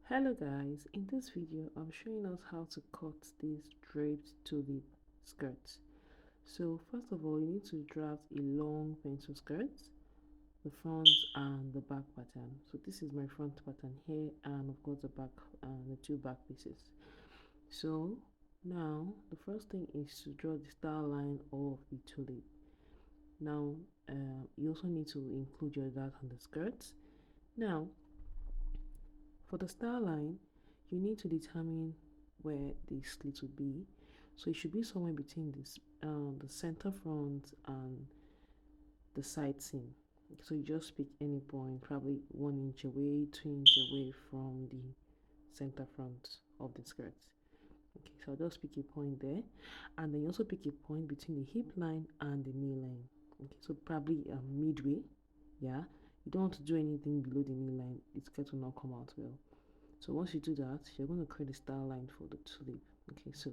Hello guys, in this video I'm showing us how to cut this draped tulip skirt. So first of all, you need to draft a long pencil skirt, the front and the back pattern. So this is my front pattern here, and of course the back and the two back pieces. So now the first thing is to draw the style line of the tulip. Now you also need to include your dart on the skirt. Now for the star line, you need to determine where the slit will be. So it should be somewhere between the center front and the side seam. So you just pick any point, probably 1 inch away, 2 inch away from the center front of the skirt. Okay, so I'll just pick a point there, and then you also pick a point between the hip line and the knee line. Okay, so probably midway. Yeah, you don't want to do anything below the knee line; the skirt will not come out well. So once you do that, you're going to create a style line for the tulip. Okay, so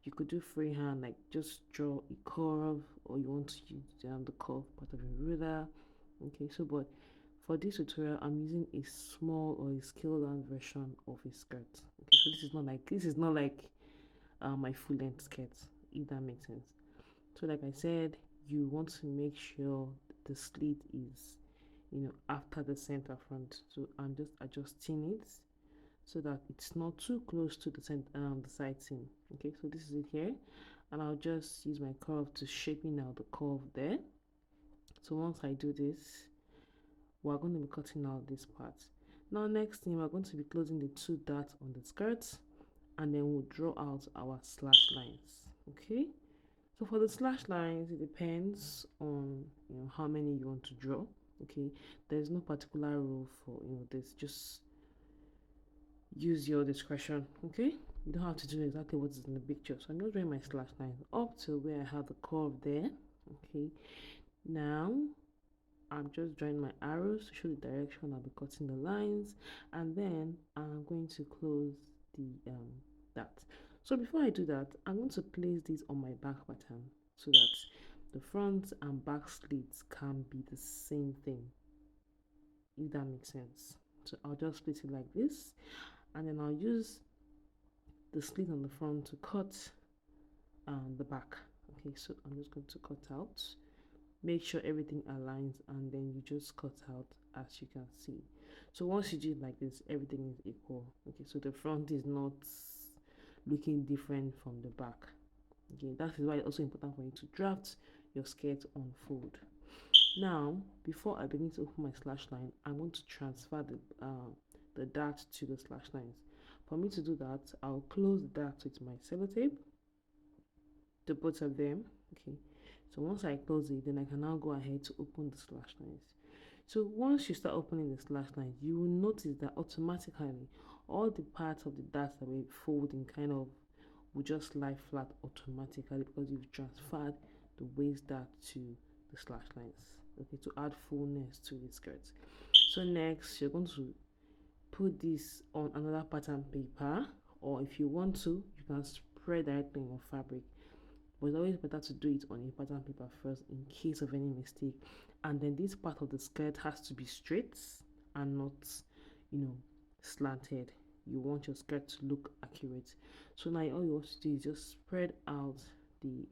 you could do freehand, like just draw a curve, or you want to use the curve part of your ruler. Okay, so but for this tutorial, I'm using a small or a scaled down version of a skirt. Okay, so this is not like my full length skirt, if that makes sense. So like I said, you want to make sure the slit is after the center front. So I'm just adjusting it so that it's not too close to the side seam. Okay, so this is it here, and I'll just use my curve to shaping out the curve there. So once I do this, we're going to be cutting out this part. Now next thing, we're going to be closing the two darts on the skirt, and then we'll draw out our slash lines. Okay, so for the slash lines, it depends on how many you want to draw. Okay, there's no particular rule for this, just use your discretion. Okay, you don't have to do exactly what is in the picture. So I'm just drawing my slash line up to where I have the curve there. Okay, now I'm just drawing my arrows to show the direction I'll be cutting the lines, and then I'm going to close the that. So before I do that, I'm going to place this on my back pattern so that the front and back slits can be the same thing, if that makes sense. So I'll just split it like this, and then I'll use the slit on the front to cut the back. Okay, so I'm just going to cut out, make sure everything aligns, and then you just cut out as you can see. So once you do it like this, everything is equal. Okay, so the front is not looking different from the back. Okay, that is why it's also important for you to draft your skirt on fold. Now before I begin to open my slash line, I'm going to transfer the dart to the slash lines. For me to do that, I'll close the dart with my sellotape, the both of them. Okay, so once I close it, then I can now go ahead to open the slash lines. So once you start opening the slash lines, you will notice that automatically all the parts of the darts that were folding kind of will just lie flat automatically because you've transferred the waist dart to the slash lines. Okay, to add fullness to the skirt. So next, you're going to put this on another pattern paper, or if you want to, you can spread directly on your fabric, but it's always better to do it on a pattern paper first in case of any mistake. And then this part of the skirt has to be straight and not slanted. You want your skirt to look accurate. So now all you want to do is just spread out the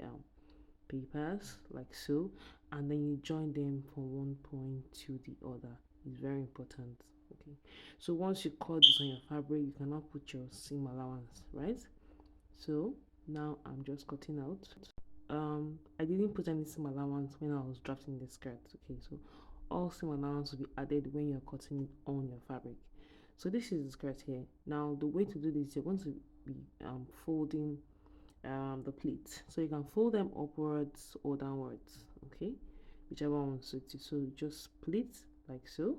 papers like so, and then you join them from one point to the other. It's very important. Okay, so once you cut this on your fabric, you cannot put your seam allowance, right? So now I'm just cutting out. I didn't put any seam allowance when I was drafting the skirt. Okay, so all seam allowance will be added when you're cutting it on your fabric. So this is the skirt here. Now the way to do this, you're going to be folding the pleats, so you can fold them upwards or downwards. Okay, whichever one suits you. So you just split like so.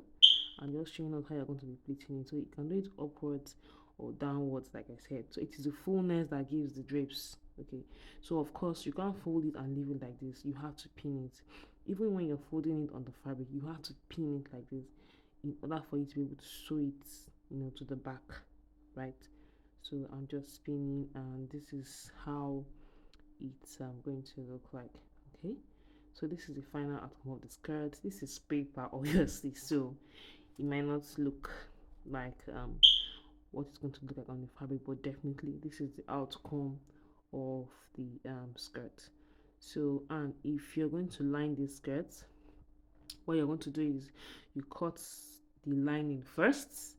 I'm just showing out how you're going to be pleating it, so you can do it upwards or downwards like I said. So it is the fullness that gives the drapes. Okay, so of course you can't fold it and leave it like this. You have to pin it. Even when you're folding it on the fabric, you have to pin it like this in order for you to be able to sew it to the back, right? So I'm just spinning, and this is how it's going to look like. Okay, so this is the final outcome of the skirt. This is paper obviously, so it might not look like what it's going to look like on the fabric, but definitely this is the outcome of the skirt. So, and if you're going to line this skirt, what you're going to do is you cut the lining first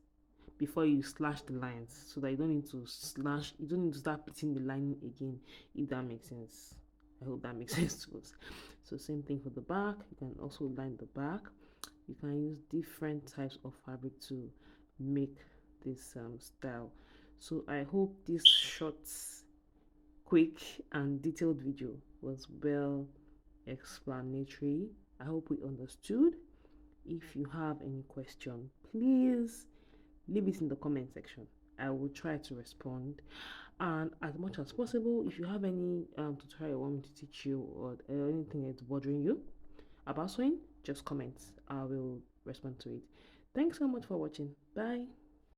before you slash the lines, so that you don't need to start putting the lining again, if that makes sense. I hope that makes sense to us. So same thing for the back. You can also line the back. You can use different types of fabric to make this style. So I hope this short, quick and detailed video was well explanatory. I hope we understood. If you have any question, please leave it in the comment section. I will try to respond, and as much as possible, if you have any tutorial you want me to teach you, or anything that's bothering you about sewing, just comment. I will respond to it. Thanks so much for watching. Bye.